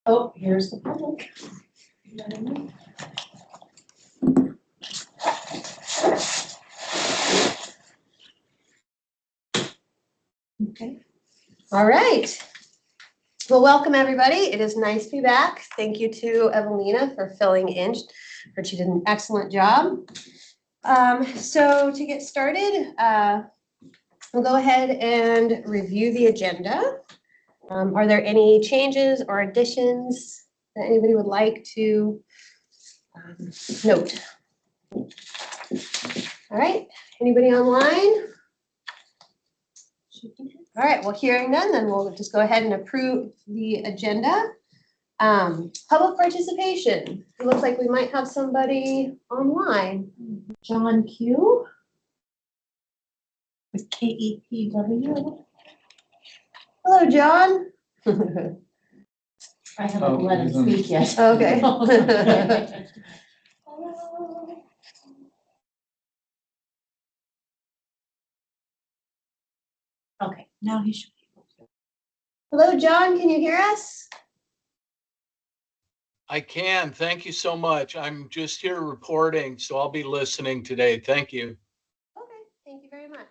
Oh, here's the public. Okay. All right. Well, welcome everybody. It is nice to be back. Thank you to Evelina for filling in. Heard she did an excellent job. So to get started, we'll go ahead and review the agenda. Are there any changes or additions that anybody would like to note? All right, anybody online? All right, well, hearing none, then we'll just go ahead and approve the agenda. Public participation. It looks like we might have somebody online. John Q. with KEPW. Hello, John. I haven't let him speak yet. Okay. Okay, now he should be able to. Hello, John, can you hear us? I can. Thank you so much. I'm just here reporting, so I'll be listening today. Thank you. Okay, thank you very much.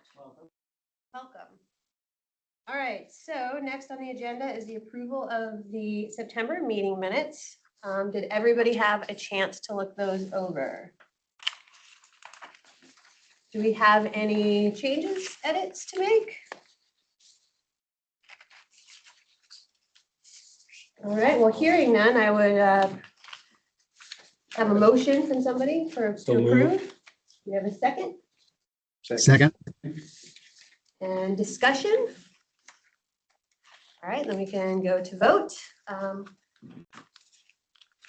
Welcome. All right, so next on the agenda is the approval of the September meeting minutes. Did everybody have a chance to look those over? Do we have any changes, edits to make? All right, well, hearing none, I would have a motion from somebody to approve. Do we have a second? Second. And discussion? All right, then we can go to vote.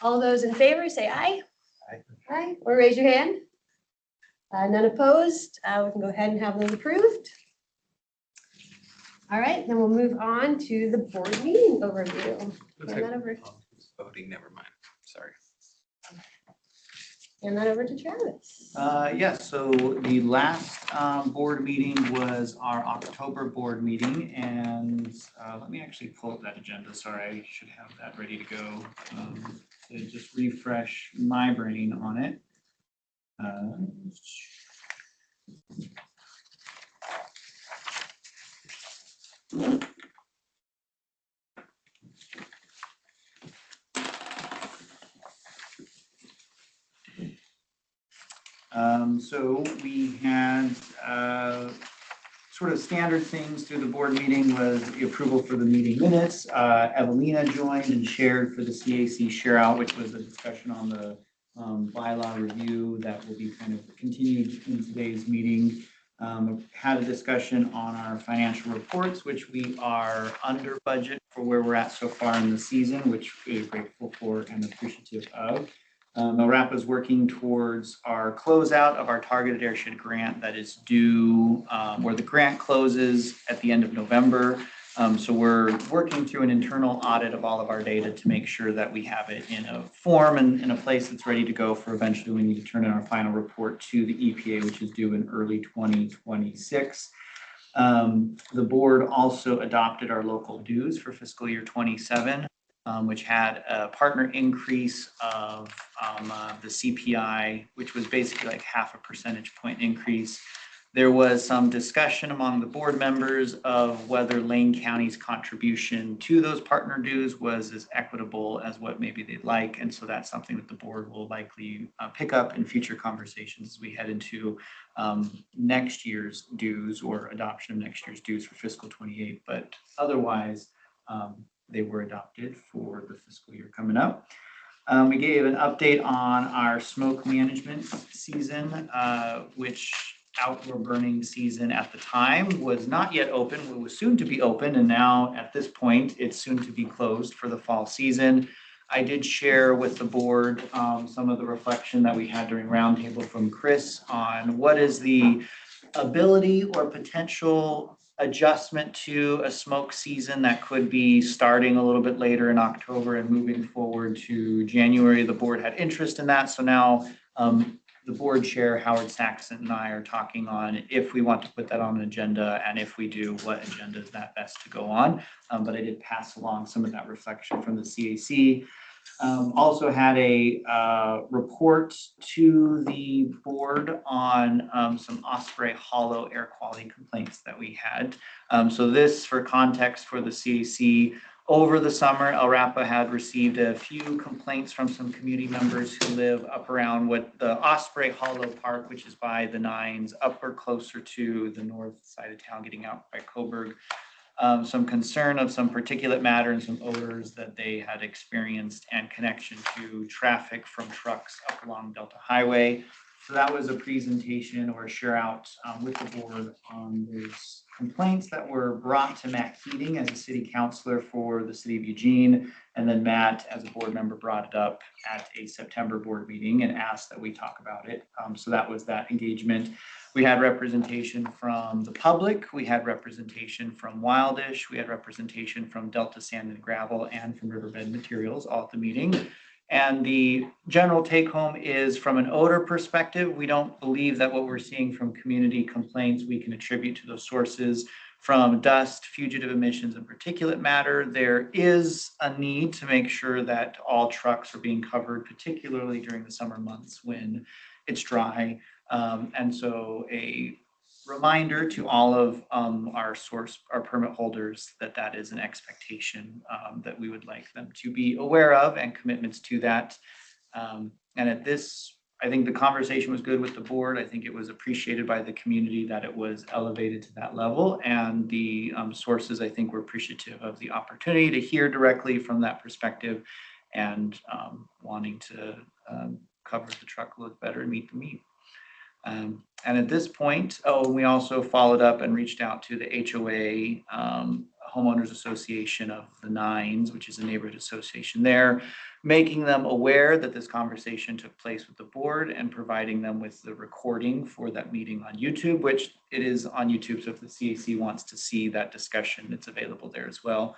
All those in favor, say aye. Aye. Aye, or raise your hand. None opposed. We can go ahead and have those approved. All right, then we'll move on to the board meeting overview. Hand that over, Voting, never mind, sorry. hand that over to Travis. Yes, so the last board meeting was our October board meeting, and let me actually pull up that agenda. Sorry, I should have that ready to go. To just refresh my brain on it. So we had sort of standard things through the board meeting was the approval for the meeting minutes. Evelina joined and shared for the CAC share out, which was a discussion on the bylaw review that will be kind of continued in today's meeting. Had a discussion on our financial reports, which we are under budget for where we're at so far in the season, which we're grateful for and appreciative of. MILRAP is working towards our closeout of our targeted airshed grant that is due, where the grant closes at the end of November. So we're working through an internal audit of all of our data to make sure that we have it in a form and in a place that's ready to go for eventually we need to turn in our final report to the EPA, which is due in early 2026. The board also adopted our local dues for fiscal year 27. Which had a partner increase of the CPI, which was basically like 0.5 percentage point increase. There was some discussion among the board members of whether Lane County's contribution to those partner dues was as equitable as what maybe they'd like. And so that's something that the board will likely pick up in future conversations as we head into next year's dues or adoption of next year's dues for fiscal 28. But otherwise, they were adopted for the fiscal year coming up. We gave an update on our smoke management season, which outdoor burning season at the time was not yet open. It was soon to be open, and now at this point, it's soon to be closed for the fall season. I did share with the board some of the reflection that we had during roundtable from Chris on what is the ability or potential adjustment to a smoke season that could be starting a little bit later in October and moving forward to January. The board had interest in that. So now the board chair, Howard Saxon, and I are talking on if we want to put that on an agenda, and if we do, what agenda is that best to go on. But I did pass along some of that reflection from the CAC. Also had a report to the board on some Osprey Hollow air quality complaints that we had. So this, for context for the CAC, over the summer, El Rapa had received a few complaints from some community members who live up around what the Osprey Hollow Park, which is by the Nines, up or closer to the north side of town, getting out by Coburg. Some concern of some particulate matter and some odors that they had experienced, and connection to traffic from trucks up along Delta Highway. So that was a presentation or a share out with the board on those complaints that were brought to Matt Keating as a city councilor for the city of Eugene. And then Matt, as a board member, brought it up at a September board meeting and asked that we talk about it. So that was that engagement. We had representation from the public. We had representation from Wildish. We had representation from Delta Sand and Gravel and from Riverbed Materials, all at the meeting. And the general take home is, from an odor perspective, we don't believe that what we're seeing from community complaints we can attribute to those sources from dust, fugitive emissions, and particulate matter. There is a need to make sure that all trucks are being covered, particularly during the summer months when it's dry. And so a reminder to all of our permit holders that that is an expectation that we would like them to be aware of, and commitments to that. And at this, I think the conversation was good with the board. I think it was appreciated by the community that it was elevated to that level, and the sources, I think, were appreciative of the opportunity to hear directly from that perspective, and wanting to cover the truckload better and meet the need. And at this point, we also followed up and reached out to the HOA, Homeowners Association of the Nines, which is a neighborhood association there, making them aware that this conversation took place with the board, and providing them with the recording for that meeting on YouTube, which it is on YouTube. So if the CAC wants to see that discussion, it's available there as well.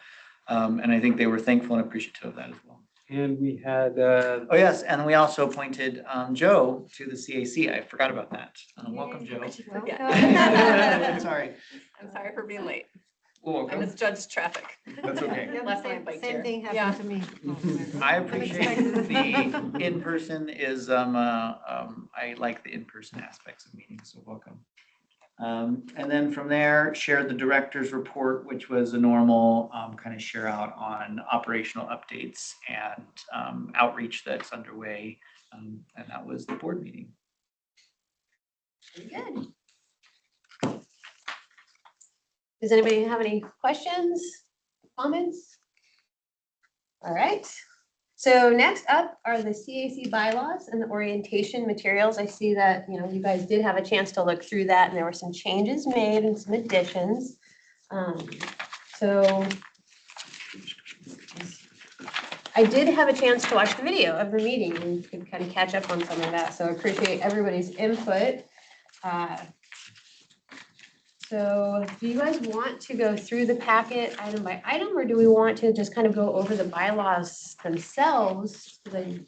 And I think they were thankful and appreciative of that as well. And we had, Oh, yes, and we also appointed Joe to the CAC. I forgot about that. Welcome, Joe. Sorry. I'm sorry for being late. I Welcome. misjudged traffic. That's okay. Last time I biked here. Same thing Yeah. happened to me. I appreciate the in-person is, I like the in-person aspects of meetings, so welcome. And then from there, shared the director's report, which was a normal kind of share out on operational updates and outreach that's underway. And that was the board meeting. Very good. Does anybody have any questions, comments? All right. So next up are the CAC bylaws and the orientation materials. I see that, you guys did have a chance to look through that, and there were some changes made and some additions. So I did have a chance to watch the video of the meeting and could kind of catch up on some of that. So I appreciate everybody's input. So do you guys want to go through the packet item by item, or do we want to just kind of go over the bylaws themselves? Because it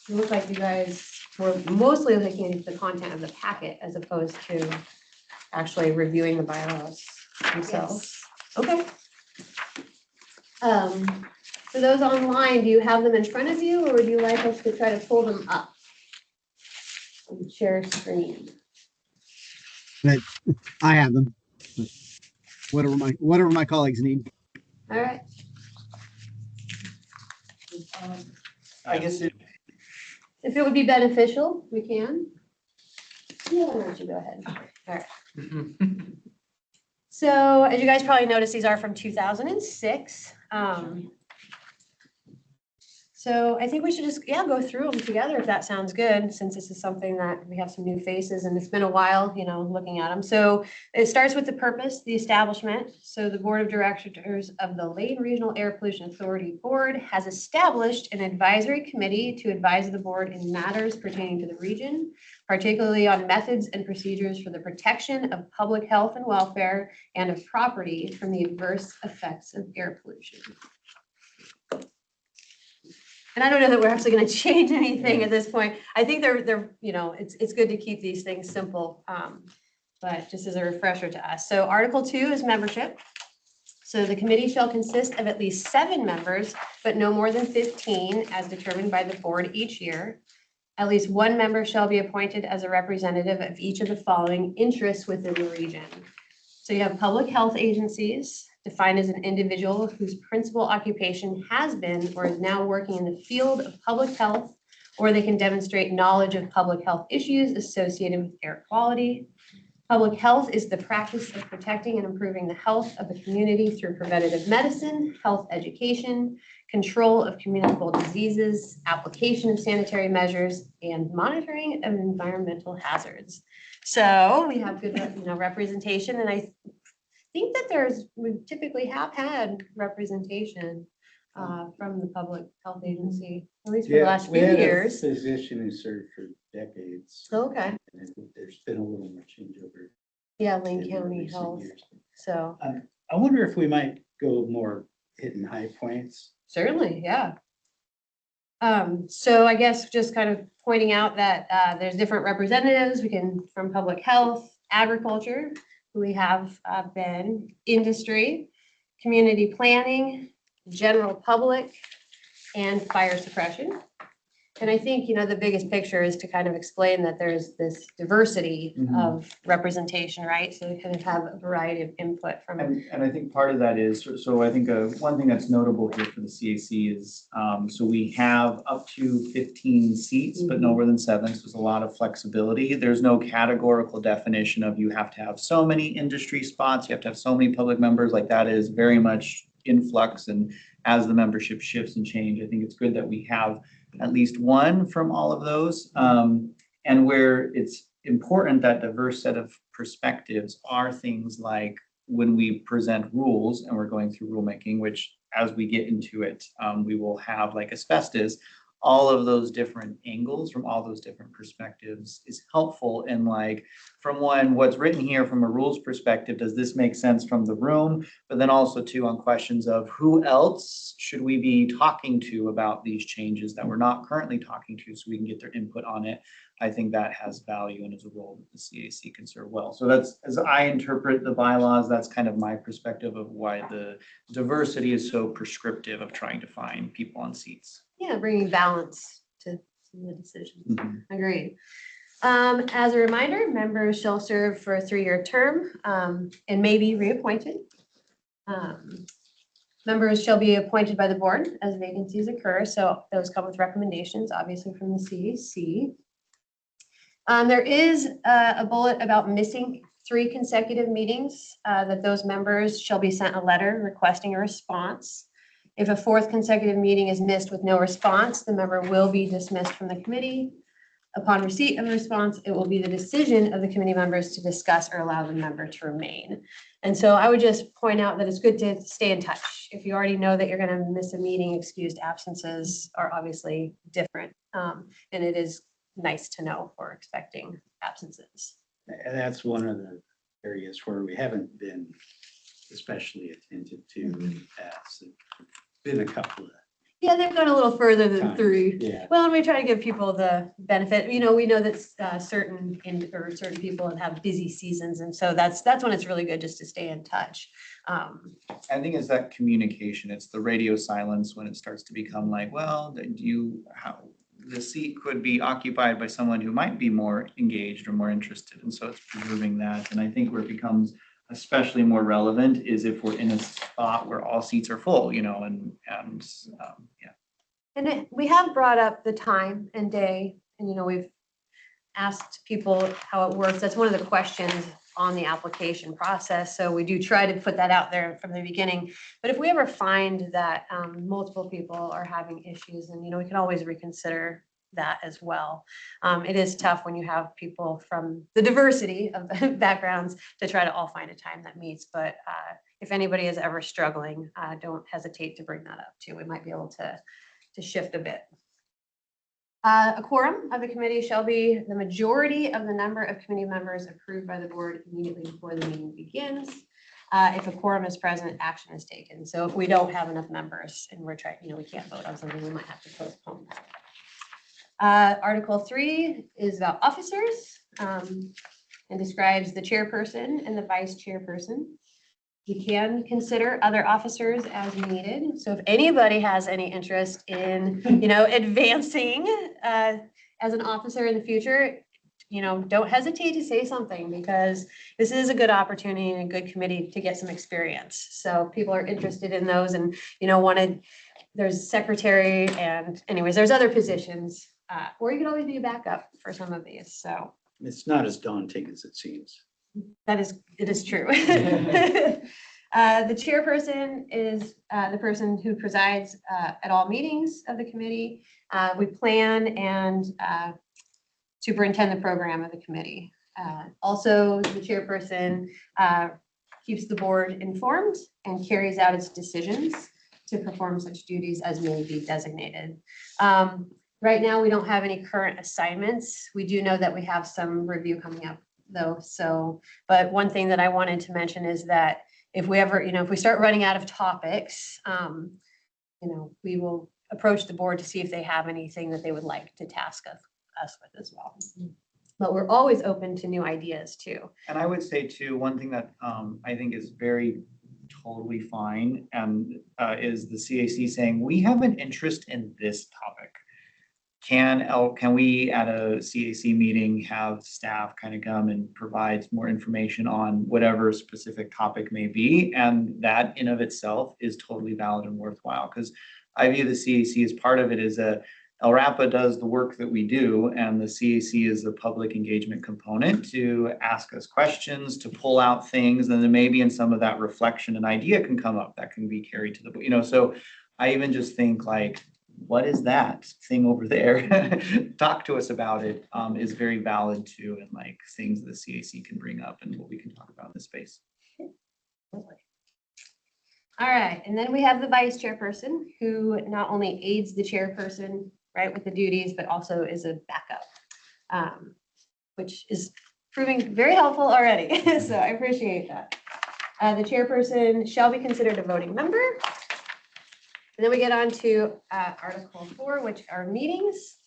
look like you guys were mostly looking at the content of the packet as opposed to actually reviewing the bylaws themselves. Okay. For those online, do you have them in front of you, or would you like us to try to pull them up and share screen? I have them. Whatever my colleagues need. All right. I guess it, If it would be beneficial, we can. Yeah, why don't you go ahead? All right. So as you guys probably noticed, these are from 2006. So I think we should just, go through them together if that sounds good, since this is something that we have some new faces and it's been a while, looking at them. So it starts with the purpose, the establishment. So the Board of Directors of the Layton Regional Air Pollution Authority Board has established an advisory committee to advise the board in matters pertaining to the region, particularly on methods and procedures for the protection of public health and welfare and of property from the adverse effects of air pollution. And I don't know that we're actually gonna change anything at this point. I think they're, you know, it's good to keep these things simple. But just as a refresher to us. So Article 2 is membership. So the committee shall consist of at least 7 members, but no more than 15 as determined by the board each year. At least 1 member shall be appointed as a representative of each of the following interests within the region. So you have public health agencies, defined as an individual whose principal occupation has been or is now working in the field of public health, or they can demonstrate knowledge of public health issues associated with air quality. Public health is the practice of protecting and improving the health of the community through preventative medicine, health education, control of communicable diseases, application of sanitary measures, and monitoring of environmental hazards. So we have good, you know, representation, and I think that we typically have had representation from the public health agency, at least for the last few years. We had a physician who served for decades. Okay, And I think there's been a little more changeover. yeah, in Lane County recent Health, years. so I wonder if we might go more hitting high points. certainly, yeah. So I guess just kind of pointing out that there's different representatives, we can, from public health, agriculture, who we have been, industry, community planning, general public, and fire suppression. And I think, you know, the biggest picture is to kind of explain that there's this diversity of representation, right? So we kind of have a variety of input from. And I think part of that is, so I think one thing that's notable here for the CAC is, so we have up to 15 seats, but no more than 7, so there's a lot of flexibility. There's no categorical definition of you have to have so many industry spots, you have to have so many public members, like that is very much in flux. And as the membership shifts and change, I think it's good that we have at least one from all of those. And where it's important, that diverse set of perspectives are things like when we present rules and we're going through rulemaking, which as we get into it, we will have like asbestos, all of those different angles from all those different perspectives is helpful in like, from what's written here from a rules perspective, does this make sense from the room? But then also too on questions of who else should we be talking to about these changes that we're not currently talking to, so we can get their input on it. I think that has value and is a role that the CAC can serve well. So that's, as I interpret the bylaws, that's kind of my perspective of why the diversity is so prescriptive of trying to find people on seats. Yeah, bringing balance to the decisions. Mhm. Agreed. As a reminder, members shall serve for a 3-year term and may be reappointed. Members shall be appointed by the board as vacancies occur. So those come with recommendations, obviously from the CAC. There is a bullet about missing 3 consecutive meetings that those members shall be sent a letter requesting a response. If a 4th consecutive meeting is missed with no response, the member will be dismissed from the committee. Upon receipt of a response, it will be the decision of the committee members to discuss or allow the member to remain. And so I would just point out that it's good to stay in touch. If you already know that you're going to miss a meeting, excused absences are obviously different. And it is nice to know if we're expecting absences. And that's one of the areas where we haven't been especially attentive to in the past. Been a couple of, Yeah, they've gone a little further than Time. 3. yeah. Well, and we try to give people the benefit, you know, we know that certain people have busy seasons. And so that's when it's really good just to stay in touch. I think it's that communication, it's the radio silence when it starts to become like, well, the seat could be occupied by someone who might be more engaged or more interested. And so it's preserving that. And I think where it becomes especially more relevant is if we're in a spot where all seats are full, you know, and yeah. And we have brought up the time and day, and, you know, we've asked people how it works. That's one of the questions on the application process. So we do try to put that out there from the beginning. But if we ever find that multiple people are having issues, then, you know, we can always reconsider that as well. It is tough when you have people from the diversity of backgrounds to try to all find a time that meets. But if anybody is ever struggling, don't hesitate to bring that up too. We might be able to shift a bit. A quorum of the committee shall be the majority of the number of committee members approved by the board immediately before the meeting begins. If a quorum is present, action is taken. So if we don't have enough members and we're trying, we can't vote on something, we might have to postpone that. Article 3 is about officers and describes the chairperson and the vice chairperson. We can consider other officers as needed. So if anybody has any interest in, advancing as an officer in the future, don't hesitate to say something, because this is a good opportunity and a good committee to get some experience. So if people are interested in those and, there's secretary and anyways, there's other positions, or you could always be a backup for some of these. So It's not as daunting as it seems. it is true. The chairperson is the person who presides at all meetings of the committee. We plan and superintend the program of the committee. Also, the chairperson keeps the board informed and carries out its decisions to perform such duties as may be designated. Right now, we don't have any current assignments. We do know that we have some review coming up though. So, but one thing that I wanted to mention is that if we ever, if we start running out of topics, we will approach the board to see if they have anything that they would like to task us with as well. But we're always open to new ideas too. And I would say too, one thing that I think is very totally fine is the CAC saying, we have an interest in this topic. Can we at a CAC meeting have staff kind of come and provide more information on whatever specific topic may be? And that in of itself is totally valid and worthwhile, because I view the CAC as part of it is LRAPA does the work that we do, and the CAC is the public engagement component to ask us questions, to pull out things, and then maybe in some of that reflection, an idea can come up that can be carried to the, so I even just think like, what is that thing over there? Talk to us about it is very valid too, and like things the CAC can bring up and what we can talk about in this space. All right, and then we have the vice chairperson, who not only aids the chairperson, right, with the duties, but also is a backup, which is proving very helpful already. So I appreciate that. The chairperson shall be considered a voting member. And then we get on to Article 4, which are meetings.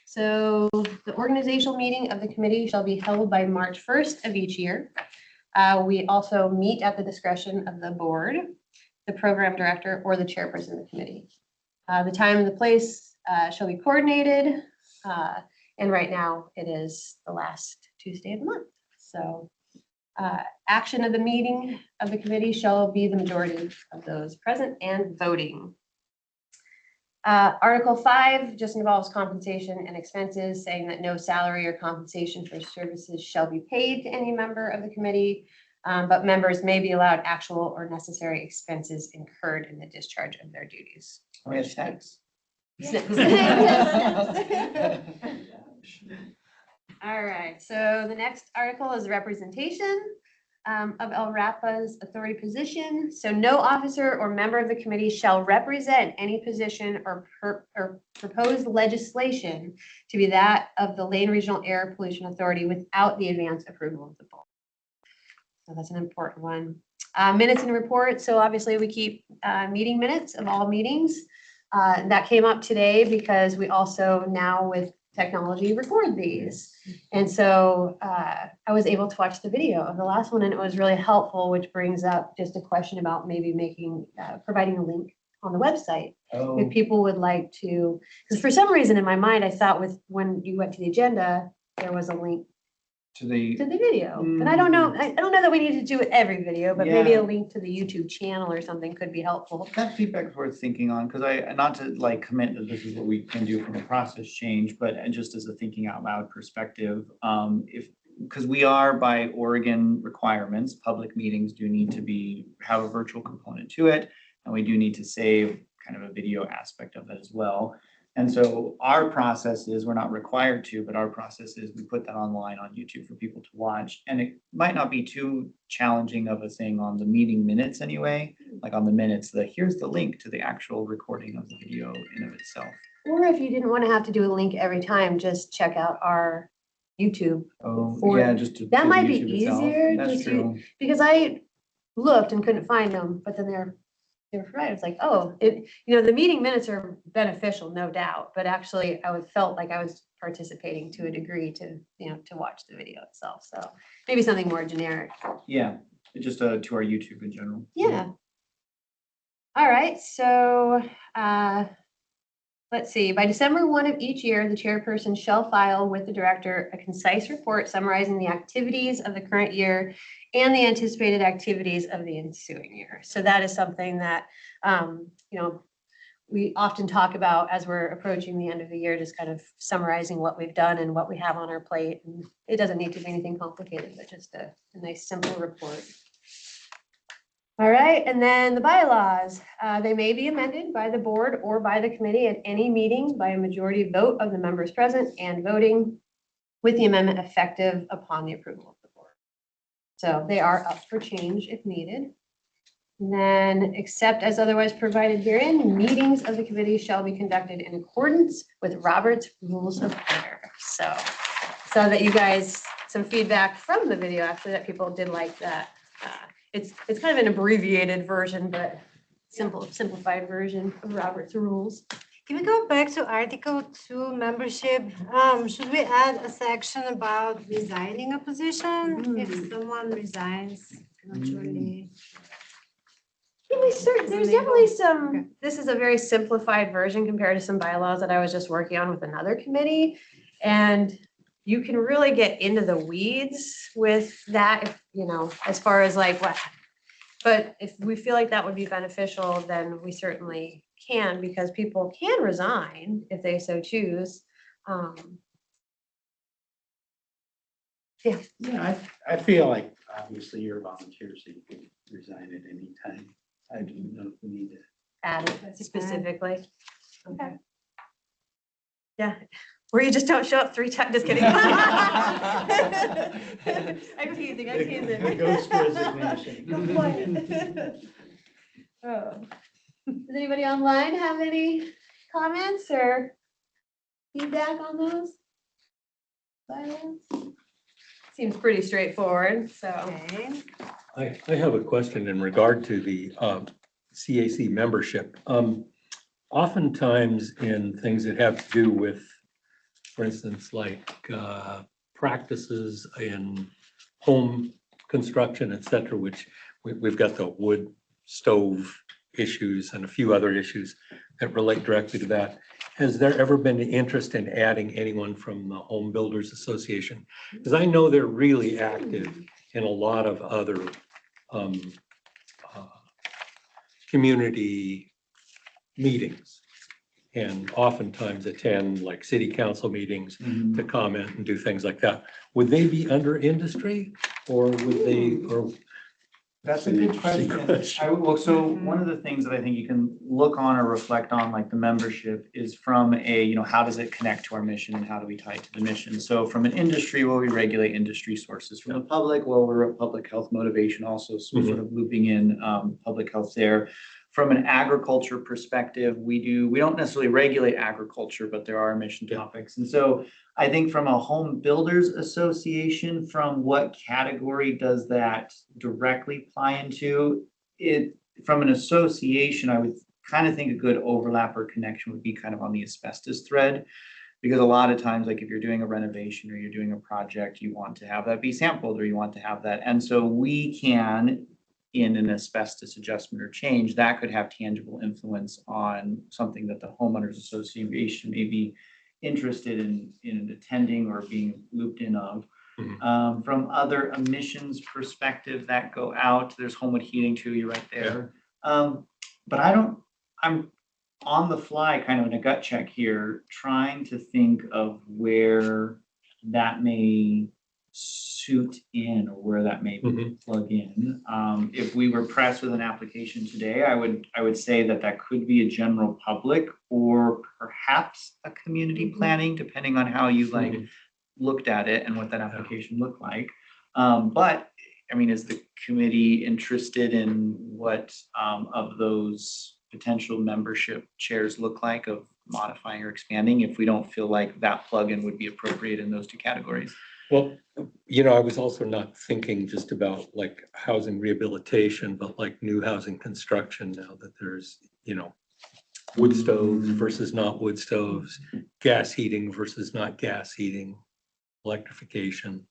So the organizational meeting of the committee shall be held by March 1st of each year. We also meet at the discretion of the board, the program director, or the chairperson of the committee. The time and the place shall be coordinated. And right now it is the last Tuesday of the month. So action of the meeting of the committee shall be the majority of those present and voting. Article 5 just involves compensation and expenses, saying that no salary or compensation for services shall be paid to any member of the committee, but members may be allowed actual or necessary expenses incurred in the discharge of their duties. We have snacks. All right, so the next article is representation of LRAPA's authority position. So no officer or member of the committee shall represent any position or proposed legislation to be that of the Lane Regional Air Pollution Authority without the advance approval of the board. So that's an important one. Minutes and reports. So obviously we keep meeting minutes of all meetings. That came up today because we also now with technology record these. And so I was able to watch the video of the last one, and it was really helpful, which brings up just a question about maybe providing a link on the website. If people would like to, because for some reason in my mind, I thought when you went to the agenda, there was a link To the video. And I don't know that we need to do it every video, but maybe Yeah. a link to the YouTube channel or something could be helpful. That feedback is worth thinking on, because not to like commit that this is what we can do from a process change, but just as a thinking out loud perspective, because we are by Oregon requirements, public meetings do need to have a virtual component to it, and we do need to save kind of a video aspect of it as well. And so our process is, we're not required to, but our process is we put that online on YouTube for people to watch. And it might not be too challenging of a thing on the meeting minutes anyway, like on the minutes, here's the link to the actual recording of the video in of itself. Or if you didn't want to have to do a link every time, just check out our YouTube. Oh, Or- yeah, just to. That to might be YouTube itself. easier That's to see- true. Because I looked and couldn't find them, but then they were provided. It's like, oh, the meeting minutes are beneficial, no doubt, but actually I felt like I was participating to a degree to watch the video itself. So maybe something more generic. Yeah, just to our YouTube in general. Yeah. All right, so let's see. By December 1 of each year, the chairperson shall file with the director a concise report summarizing the activities of the current year and the anticipated activities of the ensuing year. So that is something that, we often talk about as we're approaching the end of the year, just kind of summarizing what we've done and what we have on our plate. And it doesn't need to be anything complicated, but just a nice, simple report. All right, and then the bylaws, they may be amended by the board or by the committee at any meeting by a majority vote of the members present and voting, with the amendment effective upon the approval of the board. So they are up for change if needed. And then, except as otherwise provided herein, meetings of the committee shall be conducted in accordance with Robert's Rules of Order. So that you guys, some feedback from the video actually that people did like that. It's kind of an abbreviated version, but simplified version of Robert's Rules. Can we go back to Article 2 membership? Should we add a section about resigning a position? If someone resigns prematurely? There's definitely some, this is a very simplified version compared to some bylaws that I was just working on with another committee. And you can really get into the weeds with that, if, as far as like what, but if we feel like that would be beneficial, then we certainly can, because people can resign if they so choose. Yeah, I feel like obviously you're a volunteer, so you can resign at any time. I don't know if we need to. Add it specifically. Okay. Yeah, or you just don't show up 3 times, just kidding. I'm teasing. The ghost resignation. Good point. Oh. Does anybody online have any comments or feedback on those? Bylaws? Seems pretty straightforward, so. Okay. I have a question in regard to the CAC membership. Oftentimes in things that have to do with, for instance, like practices in home construction, et cetera, which we've got the wood stove issues and a few other issues that relate directly to that. Has there ever been an interest in adding anyone from the Home Builders Association? Because I know they're really active in a lot of other community meetings, and oftentimes attend like city council meetings to comment and do things like that. Would they be under industry, or would they, or? That's a good question. Well, so one of the things that I think you can look on or reflect on, like the membership, is from a, how does it connect to our mission and how do we tie it to the mission? So from an industry, well, we regulate industry sources. From the public, well, we're a public health motivation also, so we're sort of looping in public health there. From an agriculture perspective, we don't necessarily regulate agriculture, but there are mission topics. And so I think from a home builders association, from what category does that directly apply into it? From an association, I would kind of think a good overlap or connection would be kind of on the asbestos thread, because a lot of times, like if you're doing a renovation or you're doing a project, you want to have that be sampled, or you want to have that. And so we can, in an asbestos adjustment or change, that could have tangible influence on something that the homeowners association may be interested in attending or being looped in of. From other emissions perspective that go out, there's Homewood Heating too, you're right there. But I'm on the fly, kind of in a gut check here, trying to think of where that may suit in, or where that may plug in. If we were pressed with an application today, I would say that could be a general public, or perhaps a community planning, depending on how you looked at it and what that application looked like. But I mean, is the committee interested in what of those potential membership chairs look like, of modifying or expanding, if we don't feel like that plugin would be appropriate in those 2 categories? Well, I was also not thinking just about like housing rehabilitation, but like new housing construction now that there's, wood stoves versus not wood stoves, gas heating versus not gas heating, electrification.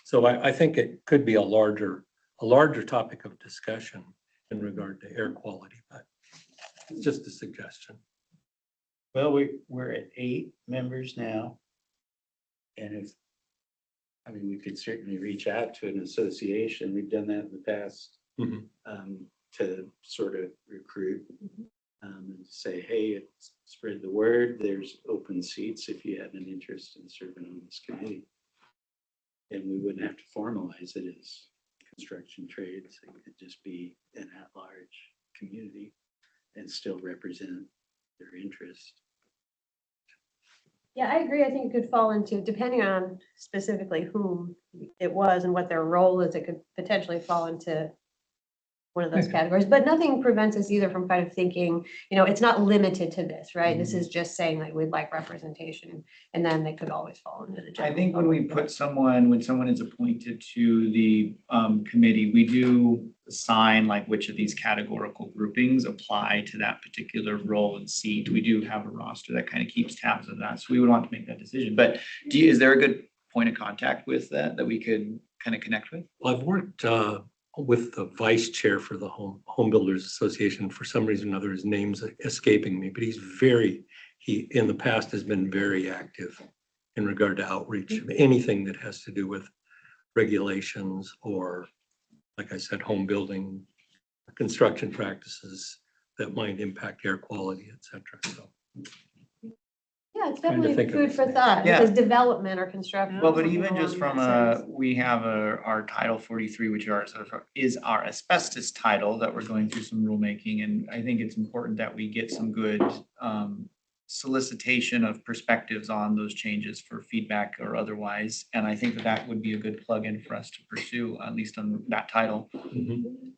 So I think it could be a larger topic of discussion in regard to air quality, but it's just a suggestion. Well, we're at 8 members now. And we could certainly reach out to an association. We've done that in the past. Mhm. To sort of recruit. And say, hey, spread the word. There's open seats if you have an interest in serving on this committee. And we wouldn't have to formalize it as construction trades. It could just be an at-large community and still represent their interest. Yeah, I agree. I think it could fall into, depending on specifically whom it was and what their role is, it could potentially fall into one of those Okay. categories, but nothing prevents us either from kind of thinking, it's not limited to this, right? This is just saying like we'd like representation, and then they could always fall into the I general. think when someone is appointed to the committee, we do assign like which of these categorical groupings apply to that particular role and seat. We do have a roster that kind of keeps tabs of that. So we would want to make that decision. But is there a good point of contact with that we could kind of connect with? Well, I've worked with the vice chair for the Home Builders Association. For some reason or another, his name's escaping me, but he in the past has been very active in regard to outreach, anything that has to do with regulations or, like I said, home building, construction practices that might impact air quality, et cetera. So Yeah, it's Trying to definitely think of food for it. thought, Yeah. because development or construction. Well, but something even just along from that sense. we have our Title 43, which is our asbestos title that we're going through some rulemaking. And I think it's important that we get some good solicitation of perspectives on those changes for feedback or otherwise. And I think that would be a good plug-in for us to pursue, at least on that title. mhm.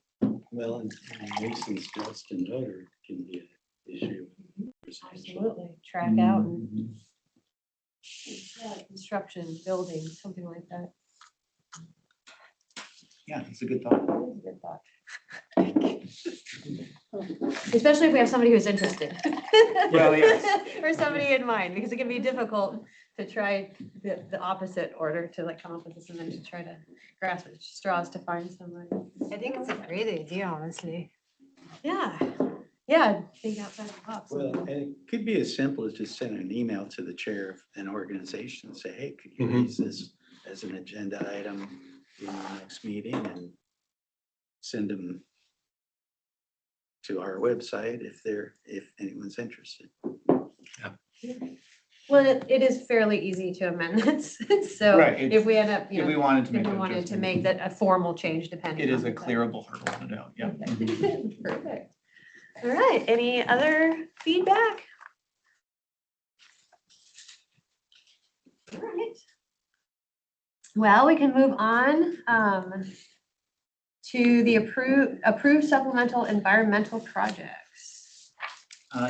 Well, and Mason's dust and odor can be an issue. Absolutely, track out and Mhm. construction, building, something like that. Yeah, it's a good thought. That is a good thought. Especially if we have somebody who's interested. Well, yes. Or somebody in mind, because it can be difficult to try the opposite order to like come up with this and then to try to grasp at straws to find somebody. I think it's a great idea, honestly. Yeah, think outside the box. Well, and it could be as simple as just sending an email to the chair of an organization and say, hey, could you Mhm. raise this as an agenda item in the next meeting, and send them to our website if anyone's interested. Well, it is fairly easy to amend this, so Right, if we end up, If we wanted to if make we an wanted to adjustment, make that a formal change depending. it is on a the- clearable hurdle, no doubt, yeah. Okay. Perfect. All right, any other feedback? All right. Well, we can move on to the approved supplemental environmental projects.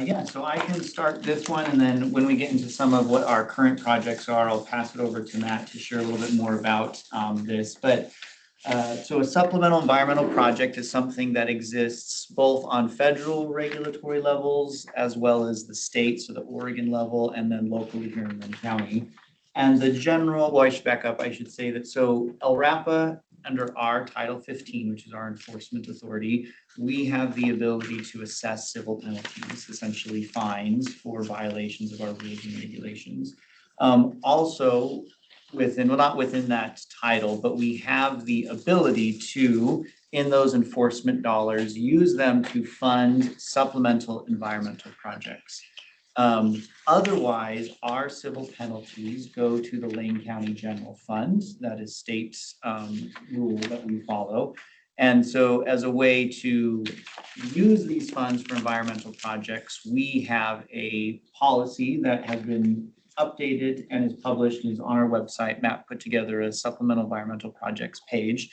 Yeah, so I can start this one, and then when we get into some of what our current projects are, I'll pass it over to Matt to share a little bit more about this. But so a supplemental environmental project is something that exists both on federal regulatory levels as well as the state, so the Oregon level, and then locally here in Lynn County. And the general, well, I should back up, I should say that, so LRAPA, under our Title 15, which is our enforcement authority, we have the ability to assess civil penalties, essentially fines for violations of our rules and regulations. Also, not within that title, but we have the ability to, in those enforcement dollars, use them to fund supplemental environmental projects. Otherwise, our civil penalties go to the Lane County General Fund. That is state rule that we follow. And so as a way to use these funds for environmental projects, we have a policy that has been updated and is published and is on our website. Matt put together a supplemental environmental projects page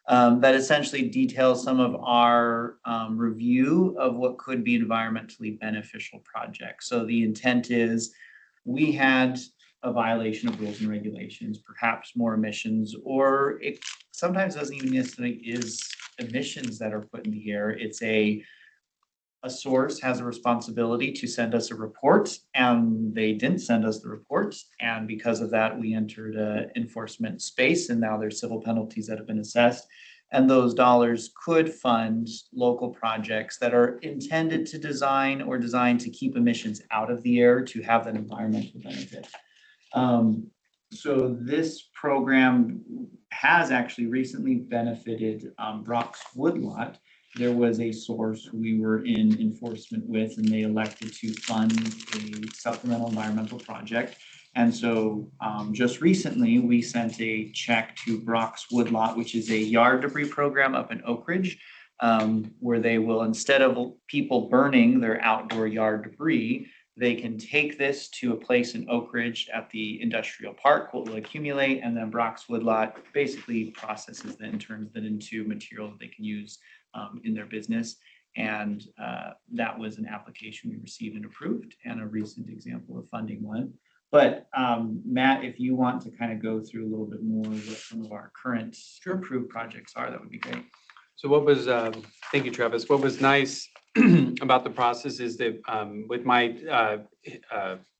that essentially details some of our review of what could be environmentally beneficial projects. So the intent is we had a violation of rules and regulations, perhaps more emissions, or it sometimes doesn't even necessarily is emissions that are put in the air. It's a source has a responsibility to send us a report, and they didn't send us the report. And because of that, we entered a enforcement space, and now there's civil penalties that have been assessed. And those dollars could fund local projects that are intended to design or designed to keep emissions out of the air to have that environmental benefit. So this program has actually recently benefited Brock's Woodlot. There was a source who we were in enforcement with, and they elected to fund a supplemental environmental project. And so just recently, we sent a check to Brock's Woodlot, which is a yard debris program up in Oak Ridge, where they will, instead of people burning their outdoor yard debris, they can take this to a place in Oak Ridge at the industrial park, what will accumulate, and then Brock's Woodlot basically processes that and turns that into material that they can use in their business. And that was an application we received and approved, and a recent example of funding one. But Matt, if you want to kind of go through a little bit more what some of our current approved projects are, that would be great. So what was, thank you, Travis. What was nice about the process is that with my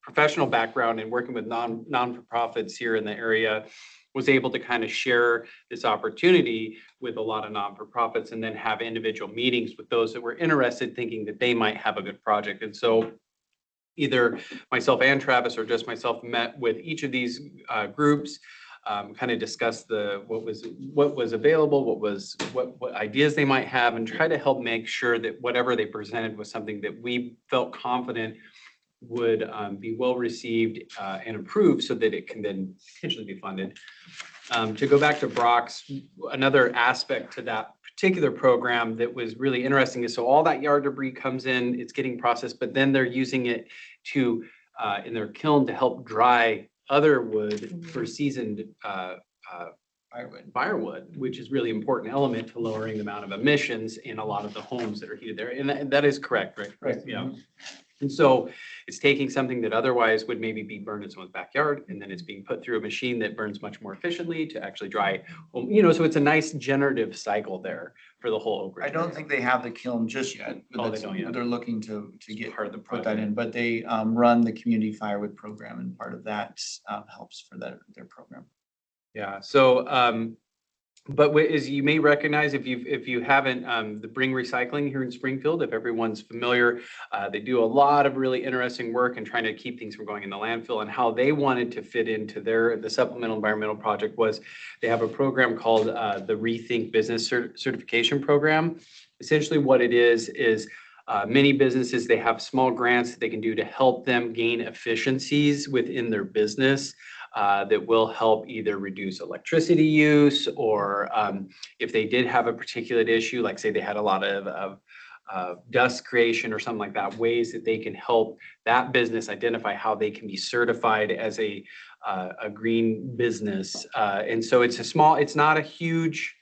professional background and working with non-for-profits here in the area, was able to kind of share this opportunity with a lot of non-for-profits and then have individual meetings with those that were interested, thinking that they might have a good project. And so either myself and Travis, or just myself, met with each of these groups, kind of discussed what was available, what ideas they might have, and try to help make sure that whatever they presented was something that we felt confident would be well received and approved, so that it can then potentially be funded. To go back to Brock's, another aspect to that particular program that was really interesting is, so all that yard debris comes in, it's getting processed, but then they're using it to in their kiln to help dry other wood for seasoned firewood, which is really important element to lowering the amount of emissions in a lot of the homes that are heated there. And that is correct, right? Right. Yeah. And so it's taking something that otherwise would maybe be burned in someone's backyard, and then it's being put through a machine that burns much more efficiently to actually dry home. So it's a nice generative cycle there for the whole Oak Ridge I don't area. think they have the kiln just yet. But Oh, they don't yet. They're looking to get Part of the put that project. in, but they run the community firewood program, and part of that helps for their program. Yeah, so, but as you may recognize, if you haven't, the Bring Recycling here in Springfield, if everyone's familiar, they do a lot of really interesting work and trying to keep things from going in the landfill. And how they wanted to fit into the supplemental environmental project was, they have a program called the Rethink Business Certification Program. Essentially what it is many businesses, they have small grants that they can do to help them gain efficiencies within their business. That will help either reduce electricity use, or if they did have a particular issue, like say they had a lot of dust creation or something like that, ways that they can help that business identify how they can be certified as a green business. And so it's not a huge,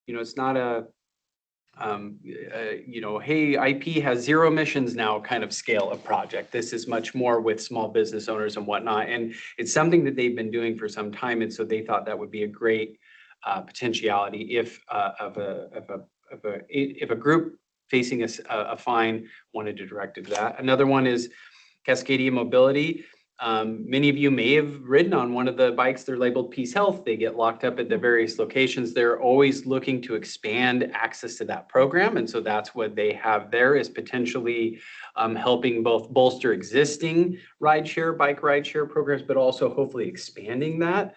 it's not a, hey, IP has zero emissions now kind of scale of project. This is much more with small business owners and whatnot. And it's something that they've been doing for some time. And so they thought that would be a great potentiality if a group facing a fine wanted to direct it to that. Another one is Cascadia Mobility. Many of you may have ridden on one of the bikes. They're labeled Peace Health. They get locked up at the various locations. They're always looking to expand access to that program. And so that's what they have there, is potentially helping both bolster existing bike rideshare programs, but also hopefully expanding that.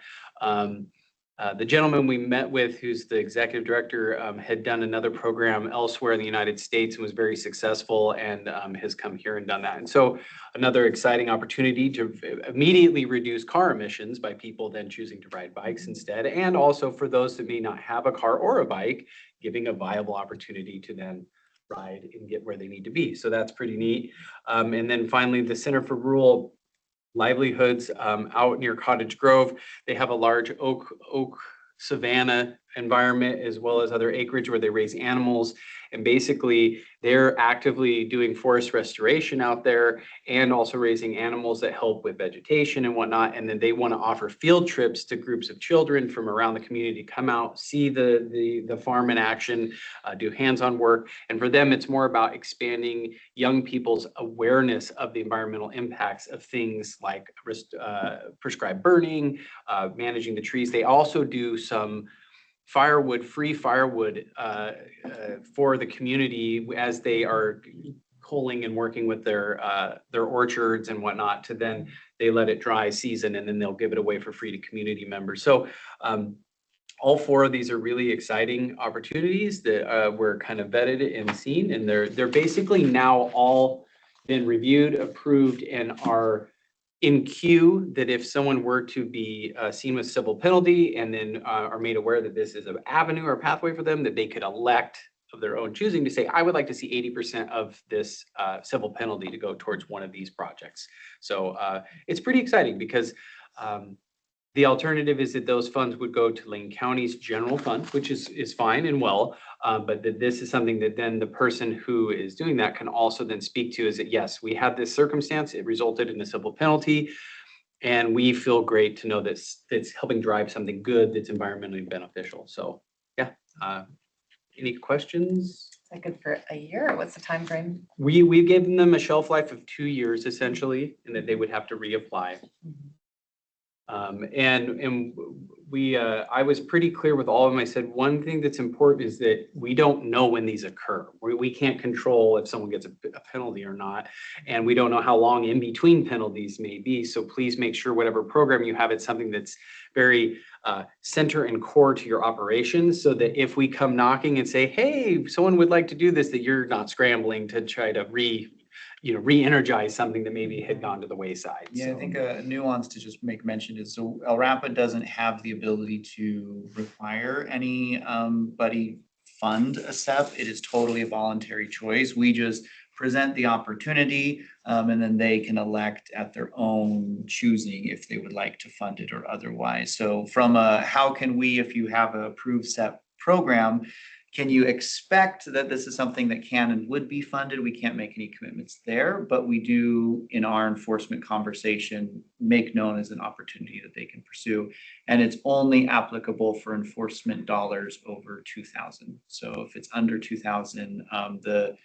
The gentleman we met with, who's the executive director, had done another program elsewhere in the United States and was very successful, and has come here and done that. And so another exciting opportunity to immediately reduce car emissions by people then choosing to ride bikes instead. And also for those that may not have a car or a bike, giving a viable opportunity to then ride and get where they need to be. So that's pretty neat. And then finally, the Center for Rural Livelihoods out near Cottage Grove. They have a large oak savanna environment as well as other acreage where they raise animals. And basically, they're actively doing forest restoration out there and also raising animals that help with vegetation and whatnot. And then they want to offer field trips to groups of children from around the community, come out, see the farm in action, do hands-on work. And for them, it's more about expanding young people's awareness of the environmental impacts of things like prescribed burning, managing the trees. They also do some free firewood for the community as they are culling and working with their orchards and whatnot, to then they let it dry season and then they'll give it away for free to community members. So all 4 of these are really exciting opportunities that were kind of vetted and seen, and they're basically now all been reviewed, approved, and are in queue, that if someone were to be seen with civil penalty and then are made aware that this is an avenue or pathway for them, that they could elect of their own choosing to say, I would like to see 80% of this civil penalty to go towards one of these projects. So it's pretty exciting because the alternative is that those funds would go to Lane County's general fund, which is fine and well, but that this is something that then the person who is doing that can also then speak to, is that, yes, we had this circumstance, it resulted in a civil penalty, and we feel great to know that it's helping drive something good that's environmentally beneficial. So yeah, any questions? Is that good for a year, or what's the time frame? We've given them a shelf life of 2 years essentially, and that they would have to reapply. I was pretty clear with all of them. I said, one thing that's important is that we don't know when these occur. We can't control if someone gets a penalty or not, and we don't know how long in between penalties may be. So please make sure whatever program you have, it's something that's very center and core to your operations, so that if we come knocking and say, hey, someone would like to do this, that you're not scrambling to try to re-energize something that maybe had gone to the wayside. Yeah, So- I think a nuance to just make mention is, so LRAPA doesn't have the ability to require anybody fund a SEP. It is totally a voluntary choice. We just present the opportunity, and then they can elect at their own choosing if they would like to fund it or otherwise. So from how can we, if you have a approved SEP program, can you expect that this is something that can and would be funded? We can't make any commitments there, but we do, in our enforcement conversation, make known as an opportunity that they can pursue. And it's only applicable for enforcement dollars over 2,000. So if it's under 2,000, the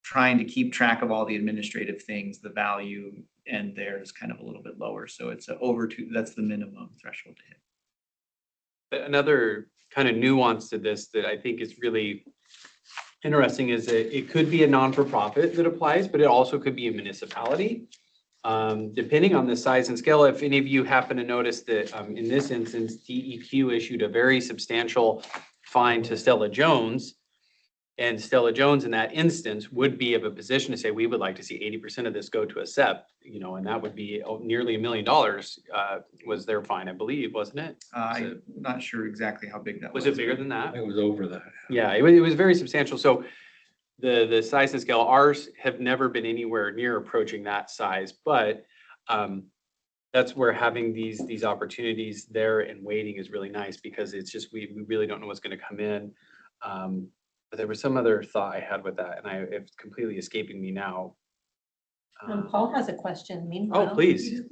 trying to keep track of all the administrative things, the value and there is kind of a little bit lower. So it's over 2, that's the minimum threshold to hit. Another kind of nuance to this that I think is really interesting is that it could be a non-for-profit that applies, but it also could be a municipality. Depending on the size and scale, if any of you happen to notice that in this instance, DEQ issued a very substantial fine to Stella Jones. And Stella Jones in that instance would be of a position to say, we would like to see 80% of this go to a SEP, and that would be nearly $1 million was their fine, I believe, wasn't it? I'm not sure exactly how big that was. Was it bigger than that? It was over that. Yeah, it was very substantial. So the size and scale, ours have never been anywhere near approaching that size, but that's where having these opportunities there and waiting is really nice, because it's just, we really don't know what's going to come in. But there was some other thought I had with that, and it's completely escaping me now. Paul has a question meanwhile. Oh, please.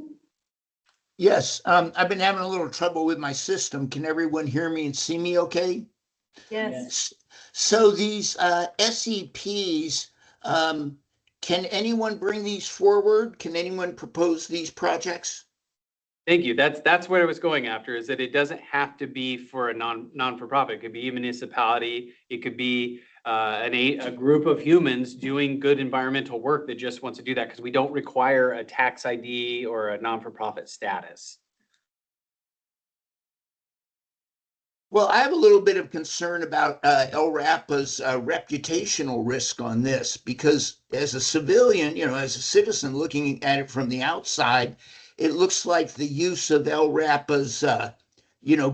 Yes, I've been having a little trouble with my system. Can everyone hear me and see me okay? Yes. So these SEPs, can anyone bring these forward? Can anyone propose these projects? Thank you. That's what I was going after, is that it doesn't have to be for a non-for-profit. It could be a municipality. It could be a group of humans doing good environmental work that just wants to do that, because we don't require a tax ID or a non-for-profit status. Well, I have a little bit of concern about LRAPA's reputational risk on this, because as a civilian, as a citizen looking at it from the outside, it looks like the use of LRAPA's,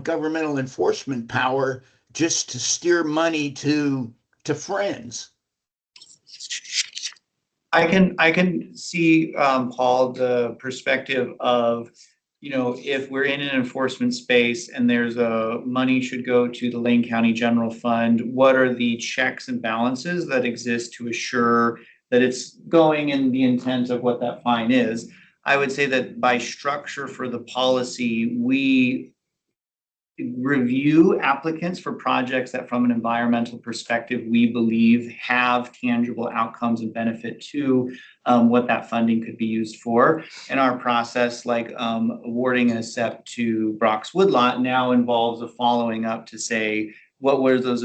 governmental enforcement power just to steer money to friends. I can see, Paul, the perspective of if we're in an enforcement space and there's money should go to the Lane County General Fund, what are the checks and balances that exist to assure that it's going in the intent of what that fine is? I would say that by structure for the policy, we review applicants for projects that from an environmental perspective, we believe have tangible outcomes and benefit to what that funding could be used for. And our process, like awarding an ACCEPT to Brock's Woodlot, now involves a following up to say, what were those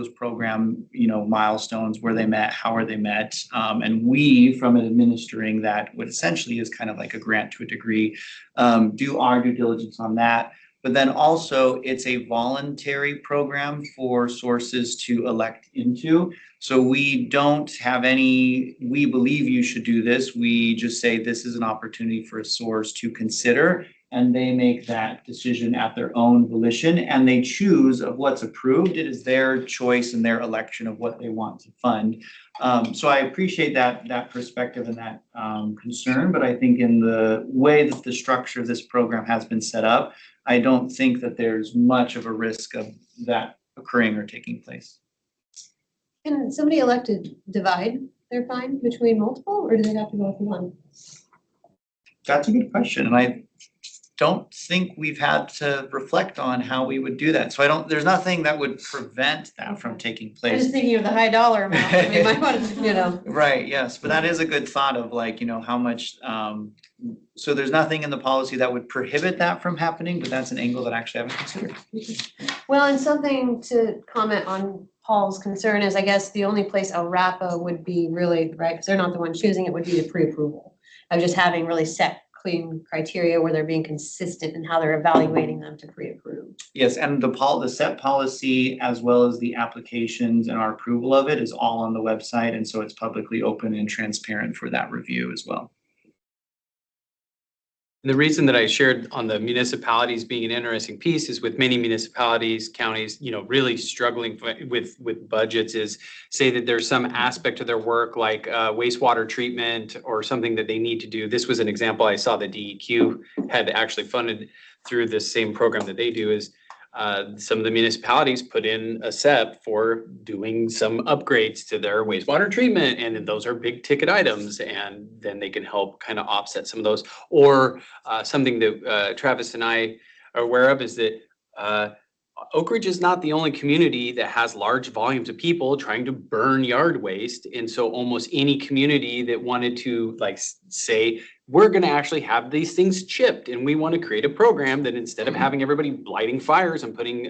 program, milestones, were they met, how are they met? And we, from administering that, what essentially is kind of like a grant to a degree, do our due diligence on that. But then also it's a voluntary program for sources to elect into. So we don't have we believe you should do this. We just say this is an opportunity for a source to consider, and they make that decision at their own volition and they choose of what's approved. It is their choice and their election of what they want to fund. So I appreciate that perspective and that concern, but I think in the way that the structure of this program has been set up, I don't think that there's much of a risk of that occurring or taking place. Can somebody elected divide their fine between multiple, or do they have to go with one? That's a good question, and I don't think we've had to reflect on how we would do that. So there's nothing that would prevent that from taking I'm place. just thinking of the high dollar amount, that we might want to, Right, yes, but that is a good thought of how much, so there's nothing in the policy that would prohibit that from happening, but that's an angle that actually I haven't considered. Well, and something to comment on Paul's concern is, I guess, the only place LRAPA would be really, right, because they're not the one choosing it, would be the pre-approval of just having really set clean criteria where they're being consistent in how they're evaluating them to pre-approve. Yes, and the SEP policy, as well as the applications and our approval of it, is all on the website, and so it's publicly open and transparent for that review as well. And the reason that I shared on the municipalities being an interesting piece is with many municipalities, counties, really struggling with budgets, is say that there's some aspect of their work like wastewater treatment or something that they need to do. This was an example I saw that DEQ had actually funded through this same program that they do, is some of the municipalities put in a SEP for doing some upgrades to their wastewater treatment, and those are big ticket items, and then they can help kind of offset some of those. Or something that Travis and I are aware of is that Oak Ridge is not the only community that has large volumes of people trying to burn yard waste. And so almost any community that wanted to say, we're going to actually have these things chipped, and we want to create a program that instead of having everybody lighting fires and putting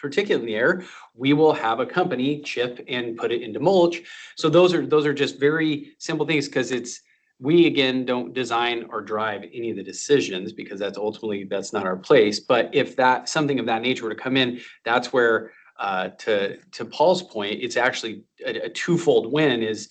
particulate in the air, we will have a company chip and put it into mulch. So those are just very simple things, because we again don't design or drive any of the decisions, because that's not our place. But if something of that nature were to come in, that's where to Paul's point, it's actually a twofold win. Is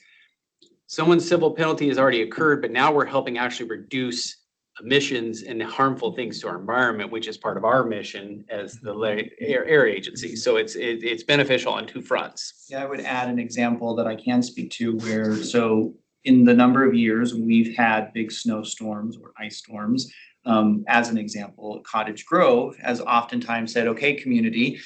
someone's civil penalty has already occurred, but now we're helping actually reduce emissions and harmful things to our environment, which is part of our mission as the air agency. So it's beneficial on two fronts. Yeah, I would add an example that I can speak to where, so in the number of years we've had big snowstorms or ice storms, as an example, Cottage Grove has oftentimes said, okay, community,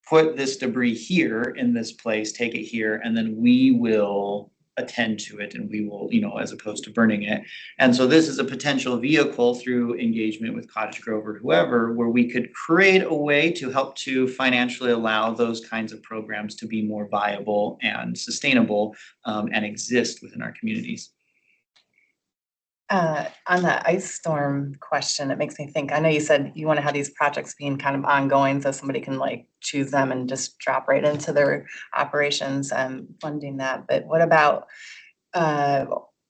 put this debris here in this place, take it here, and then we will attend to it, and we will, as opposed to burning it. And so this is a potential vehicle through engagement with Cottage Grove or whoever, where we could create a way to help to financially allow those kinds of programs to be more viable and sustainable, and exist within our communities. On the ice storm question, it makes me think, I know you said you want to have these projects being kind of ongoing, so somebody can choose them and just drop right into their operations and funding that. But what about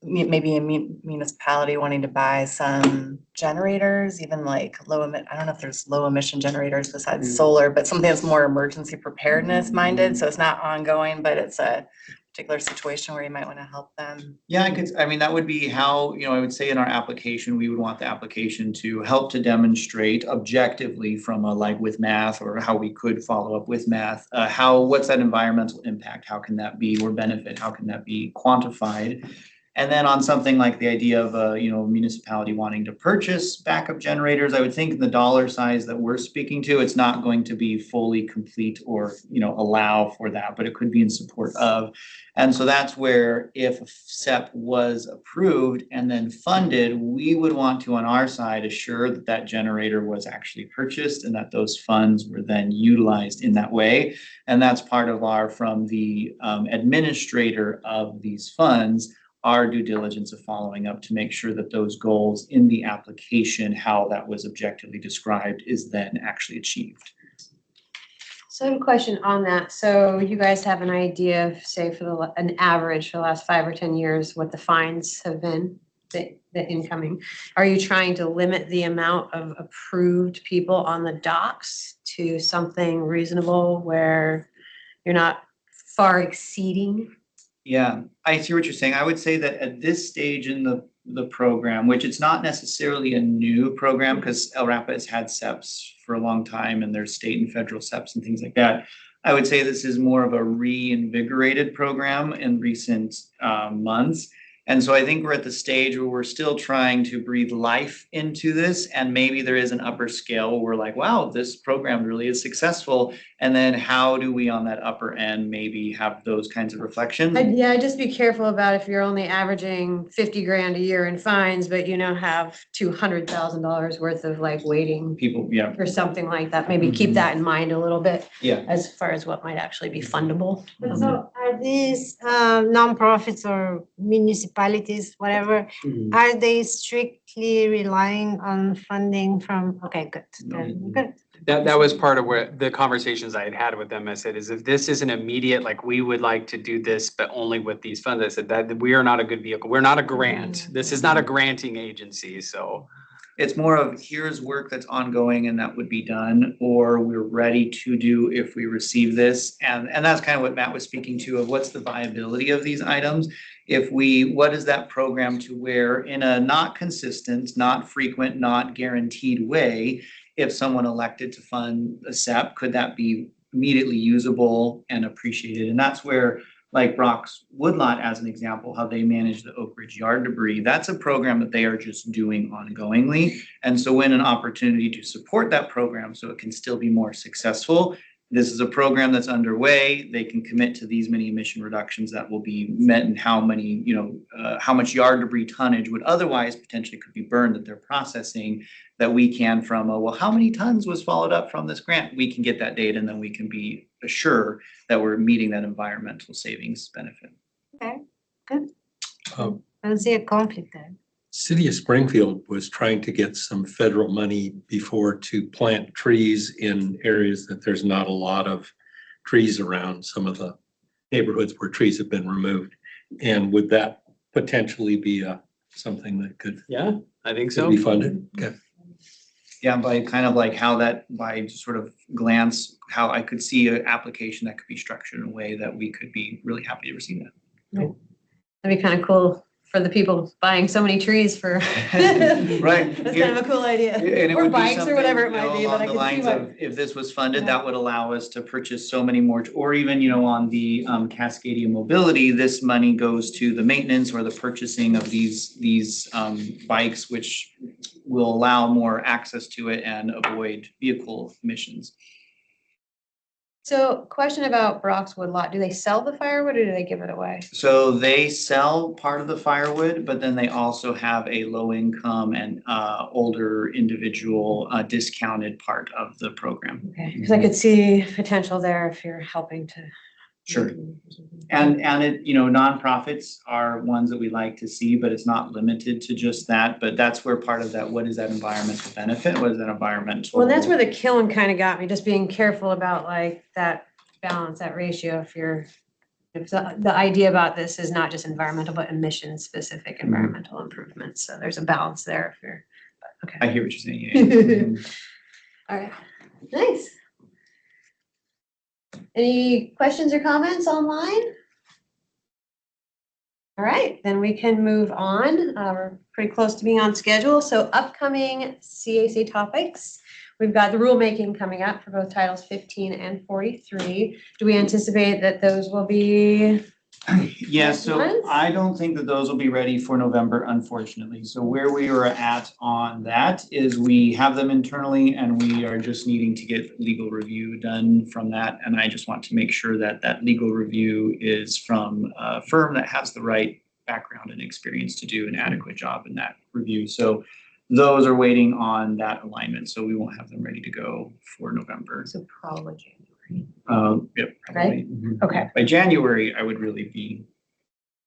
maybe a municipality wanting to buy some generators, even I don't know if there's low emission generators besides solar, but something that's more emergency preparedness minded. So it's not ongoing, but it's a particular situation where you might want to help them. Yeah, that would be how, I would say in our application, we would want the application to help to demonstrate objectively from with math, or how we could follow up with math, what's that environmental impact? How can that be, or benefit? How can that be quantified? And then on something like the idea of a, municipality wanting to purchase backup generators, I would think the dollar size that we're speaking to, it's not going to be fully complete or, allow for that, but it could be in support of. And so that's where if SEP was approved and then funded, we would want to, on our side, assure that that generator was actually purchased and that those funds were then utilized in that way. And that's part of from the administrator of these funds, our due diligence of following up to make sure that those goals in the application, how that was objectively described, is then actually achieved. So I have a question on that. So you guys have an idea of, say, for an average for the last 5 or 10 years, what the fines have been, the incoming. Are you trying to limit the amount of approved people on the docks to something reasonable where you're not far exceeding? Yeah, I see what you're saying. I would say that at this stage in the program, which it's not necessarily a new program because El Rapa has had SEPs for a long time and there's state and federal SEPs and things like that. I would say this is more of a reinvigorated program in recent months. And so I think we're at the stage where we're still trying to breathe life into this. And maybe there is an upper scale where we're like, wow, this program really is successful. And then how do we on that upper end maybe have those kinds of reflections? Yeah, just be careful about if you're only averaging 50 grand a year in fines, but have $200,000 worth of like waiting People, yeah. or something like that. Maybe keep that in mind a little bit. Yeah. As far as what might actually be fundable. But so are these nonprofits or municipalities, whatever, are they strictly relying on funding from, okay, good, then, good. That was part of where the conversations I had with them. I said, is if this isn't immediate, like we would like to do this, but only with these funds. I said that we are not a good vehicle. We're not a grant. This is not a granting agency, so. It's more of here's work that's ongoing and that would be done, or we're ready to do if we receive this. And that's kind of what Matt was speaking to of what's the viability of these items. What is that program to where in a not consistent, not frequent, not guaranteed way, if someone elected to fund a SEP, could that be immediately usable and appreciated? And that's where, like Brock's Woodlot as an example, how they manage the Oak Ridge yard debris, that's a program that they are just doing ongoingly. And so when an opportunity to support that program so it can still be more successful, this is a program that's underway. They can commit to these many emission reductions that will be met and how many, how much yard debris tonnage would otherwise potentially could be burned that they're processing that we can from, well, how many tons was followed up from this grant? We can get that data and then we can be assured that we're meeting that environmental savings benefit. Okay, good. Um, I don't see a conflict there. City of Springfield was trying to get some federal money before to plant trees in areas that there's not a lot of trees around, some of the neighborhoods where trees have been removed. And would that potentially be something that could Yeah, I think so. be funded? Okay. Yeah, by kind of like how that, by sort of glance, how I could see an application that could be structured in a way that we could be really happy to receive that. That'd be kind of cool for the people buying so many trees for. Right. That's kind of a cool idea. And it Or would be bikes or something, whatever it you know, might be, along but I the can see lines why. of, if this was funded, that would allow us to purchase so many more, or even, on the Cascadia Mobility, this money goes to the maintenance or the purchasing of these bikes, which will allow more access to it and avoid vehicle emissions. So question about Brock's Woodlot, do they sell the firewood or do they give it away? So they sell part of the firewood, but then they also have a low income and older individual discounted part of the program. Okay, because I could see potential there if you're helping to. Sure. And it, nonprofits are ones that we like to see, but it's not limited to just that. But that's where part of that, what is that environmental benefit? What is that environmental? Well, that's where the kiln kind of got me, just being careful about like that balance, that ratio. If the idea about this is not just environmental, but emission specific environmental improvements. So there's a balance there if you're, okay. I hear what you're saying. Yeah. All right, nice. Any questions or comments online? All right, then we can move on. We're pretty close to being on schedule. So upcoming CAC topics. We've got the rulemaking coming up for both titles 15 and 43. Do we anticipate that those will be Yeah, so Ones? I don't think that those will be ready for November, unfortunately. So where we are at on that is we have them internally and we are just needing to get legal review done from that. And I just want to make sure that that legal review is from a firm that has the right background and experience to do an adequate job in that review. So those are waiting on that alignment, so we won't have them ready to go for November. So probably January. Yep, probably. Okay. By January, I would really be.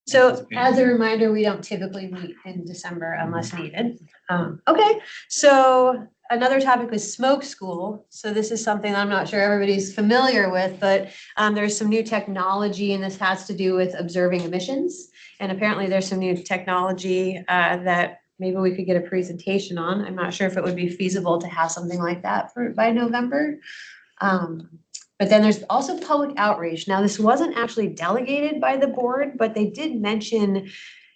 So as a reminder, we don't typically meet in December unless needed. Okay, so another topic was smoke school. So this is something I'm not sure everybody's familiar with, but there's some new technology and this has to do with observing emissions. And apparently there's some new technology that maybe we could get a presentation on. I'm not sure if it would be feasible to have something like that by November. But then there's also public outreach. Now, this wasn't actually delegated by the board, but they did mention,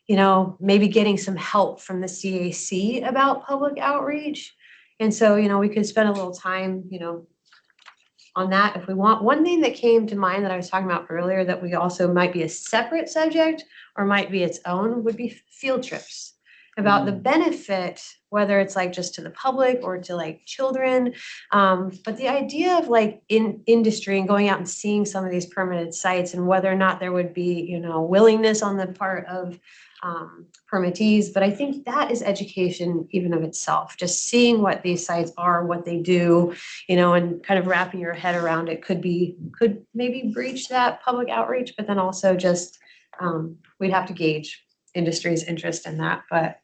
maybe getting some help from the CAC about public outreach. And so, we could spend a little time, on that if we want. One thing that came to mind that I was talking about earlier that we also might be a separate subject or might be its own would be field trips. About the benefit, whether it's like just to the public or to like children. But the idea of like in industry and going out and seeing some of these permitted sites and whether or not there would be, willingness on the part of permittees. But I think that is education even of itself, just seeing what these sites are, what they do, and kind of wrapping your head around it could maybe breach that public outreach, but then also just we'd have to gauge industry's interest in that, but.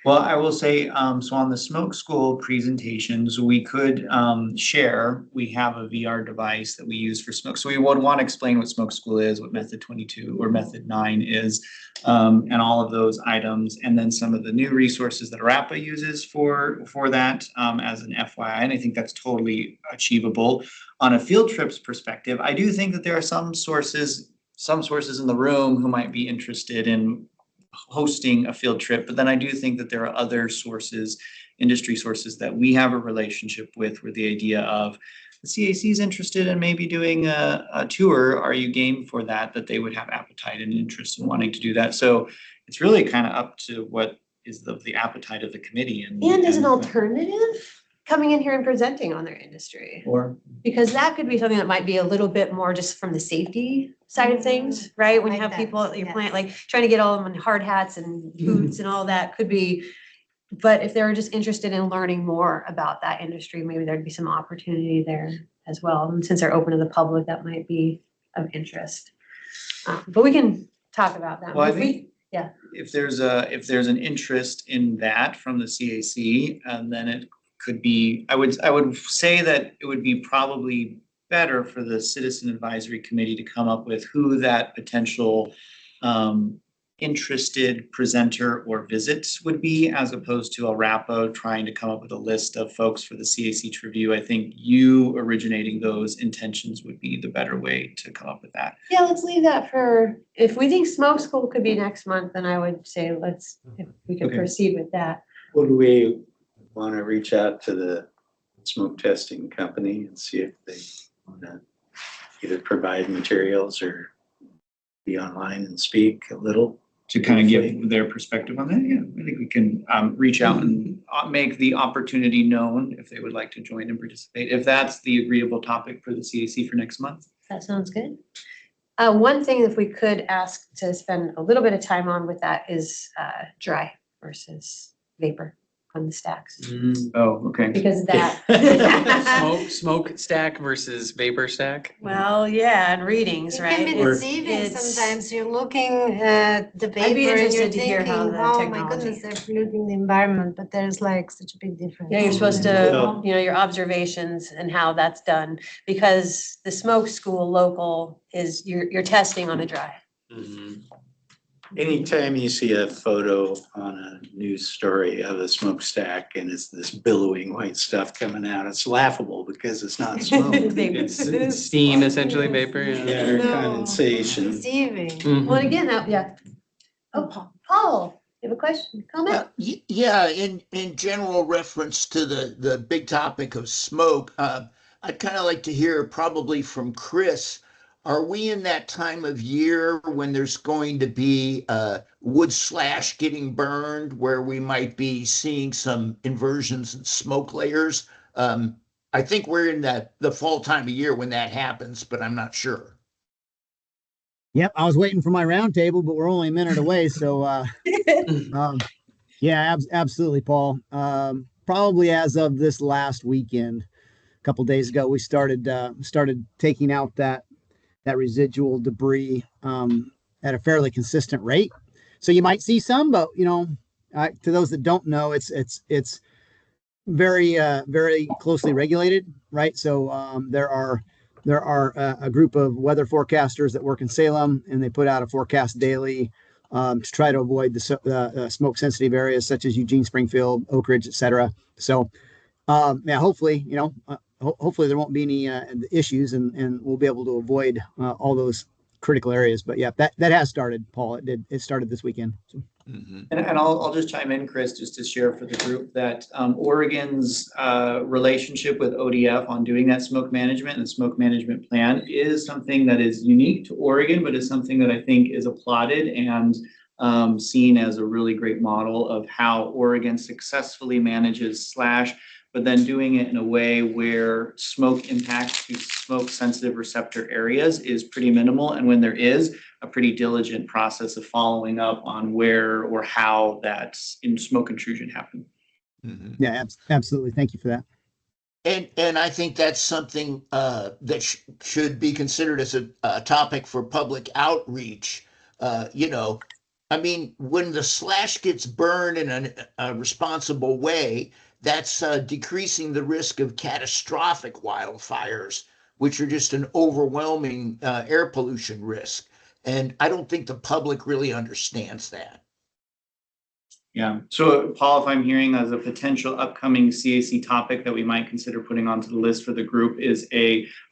Well, I will say, so on the smoke school presentations, we could share, we have a VR device that we use for smoke. So we would want to explain what smoke school is, what method 22 or method 9 is, and all of those items. And then some of the new resources that ARAPA uses for that as an FYI. And I think that's totally achievable. On a field trips perspective, I do think that there are some sources in the room who might be interested in hosting a field trip, but then I do think that there are other sources, industry sources that we have a relationship with, where the idea of the CAC is interested in maybe doing a tour. Are you game for that? That they would have appetite and interest in wanting to do that. So it's really kind of up to what is the appetite of the committee. And as an alternative, coming in here and presenting on their industry. Because that could be something that might be a little bit more just from the safety side of things, right? When you have people at your plant, like trying to get all of them in hard hats and boots and all that could be. But if they're just interested in learning more about that industry, maybe there'd be some opportunity there as well. And since they're open to the public, that might be of interest. But we can talk about that. Well, I think if there's an interest in that from the CAC, and then it could be, I would say that it would be probably better for the Citizen Advisory Committee to come up with who that potential interested presenter or visits would be, as opposed to ARAPA trying to come up with a list of folks for the CAC to review. I think you originating those intentions would be the better way to come up with that. Yeah, let's leave that for, if we think smoke school could be next month, then I would say if we could proceed with that. Would we want to reach out to the smoke testing company and see if they want to either provide materials or be online and speak a little? To kind of give their perspective on that, yeah, I think we can reach out and make the opportunity known if they would like to join and participate, if that's the agreeable topic for the CAC for next month. That sounds good. One thing, if we could ask to spend a little bit of time on with that is dry versus vapor on the stacks. Oh, okay. Because that. Smoke stack versus vapor stack. Well, yeah, and readings, It right? can be It's- deceiving it's- sometimes. You're looking at the I'd be paper and interested you're to hear thinking, how the oh my technology- goodness, they're polluting the environment, but there's like such a big difference. Yeah, you're supposed Yeah. to, your observations and how that's done, because the smoke school local is, you're testing on a dry. Anytime you see a photo on a news story of a smokestack and it's this billowing white stuff coming out, it's laughable because it's not smoke. Vapor. It's steam, essentially vapor. Yeah, or No, condensation. Deceiving. Well, again, Oh, Paul, you have a question, comment? Yeah, in general reference to the big topic of smoke, I'd kind of like to hear probably from Chris, are we in that time of year when there's going to be wood slash getting burned, where we might be seeing some inversions in smoke layers? I think we're in the fall time of year when that happens, but I'm not sure. Yep, I was waiting for my round table, but we're only a minute away. So, yeah, absolutely, Paul. Probably as of this last weekend, a couple days ago, we started taking out that residual debris at a fairly consistent rate. So you might see some, but to those that don't know, it's very very closely regulated, right? So there are a group of weather forecasters that work in Salem, and they put out a forecast daily to try to avoid the smoke sensitive areas such as Eugene, Springfield, Oak Ridge, etc. So yeah, hopefully, hopefully there won't be any issues, and we'll be able to avoid all those critical areas. But yeah, that has started, Paul. It started this weekend. So. And I'll just chime in, Chris, just to share for the group that Oregon's relationship with ODF on doing that smoke management and smoke management plan is something that is unique to Oregon, but is something that I think is applauded and seen as a really great model of how Oregon successfully manages slash, but then doing it in a way where smoke impact to smoke sensitive receptor areas is pretty minimal. And when there is, a pretty diligent process of following up on where or how that smoke intrusion happened. Mm-hmm. Yeah, absolutely. Thank you for that. And I think that's something that should be considered as a topic for public outreach. I mean, when the slash gets burned in a responsible way, that's decreasing the risk of catastrophic wildfires, which are just an overwhelming air pollution risk. And I don't think the public really understands that. Yeah. So, Paul, if I'm hearing as a potential upcoming CAC topic that we might consider putting onto the list for the group is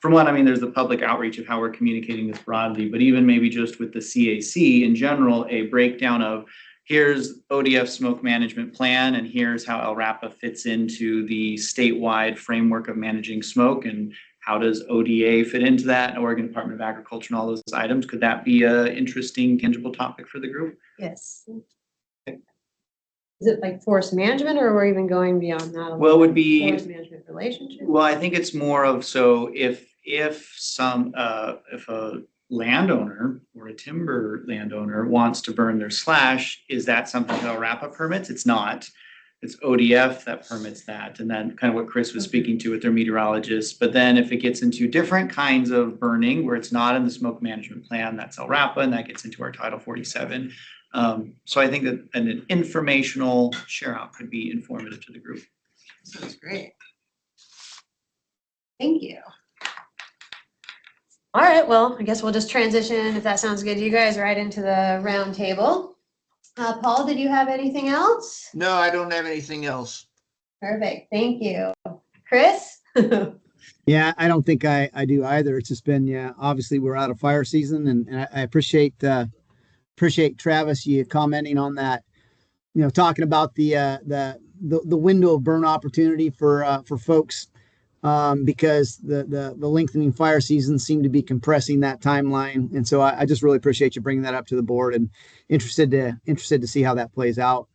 from what I mean, there's the public outreach of how we're communicating this broadly, but even maybe just with the CAC in general, a breakdown of here's ODF smoke management plan, and here's how LRAPA fits into the statewide framework of managing smoke, and how does ODA fit into that, Oregon Department of Agriculture, and all those items. Could that be an interesting, tangible topic for the group? Yes. Okay. Is it like forest management, or we're even going beyond that? Well, it would be forest management relationship. Well, I think it's more of, so if a landowner or a timber landowner wants to burn their slash, is that something that LRAPA permits? It's not. It's ODF that permits that. And then kind of what Chris was speaking to with their meteorologists. But then if it gets into different kinds of burning where it's not in the smoke management plan, that's LRAPA, and that gets into our Title 47. So I think that an informational share out could be informative to the group. Sounds great. Thank you. All right, well, I guess we'll just transition, if that sounds good to you guys, right into the round table. Paul, did you have anything else? No, I don't have anything else. Perfect, thank you. Chris? Yeah, I don't think I do either. It's just been, yeah, obviously we're out of fire season, and I appreciate Travis, you commenting on that, talking about the window of burn opportunity for folks, because the lengthening fire seasons seem to be compressing that timeline. And so I just really appreciate you bringing that up to the board, and interested to see how that plays out.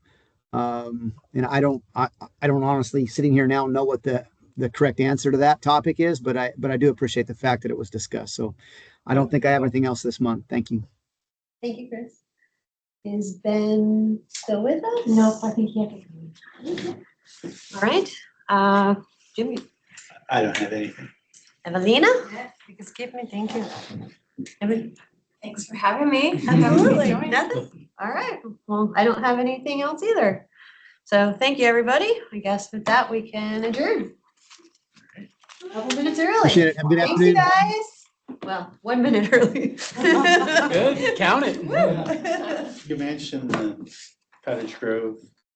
And I don't honestly, sitting here now, know what the correct answer to that topic is, but I do appreciate the fact that it was discussed. So I don't think I have anything else this month. Thank you. Thank you, Chris. Is Ben still with us? Nope, I think he had to. All right, Jimmy. I don't have anything. Evelina? Yeah, you can skip me, thank you. Thanks for having me. Absolutely, nothing. All right, well, I don't have anything else either. So thank you, everybody. I guess with that, we can adjourn. A couple minutes early. Appreciate it. Have a good Thanks, you afternoon. guys. Well, 1 minute early. Good, count it. You mentioned Cottage Grove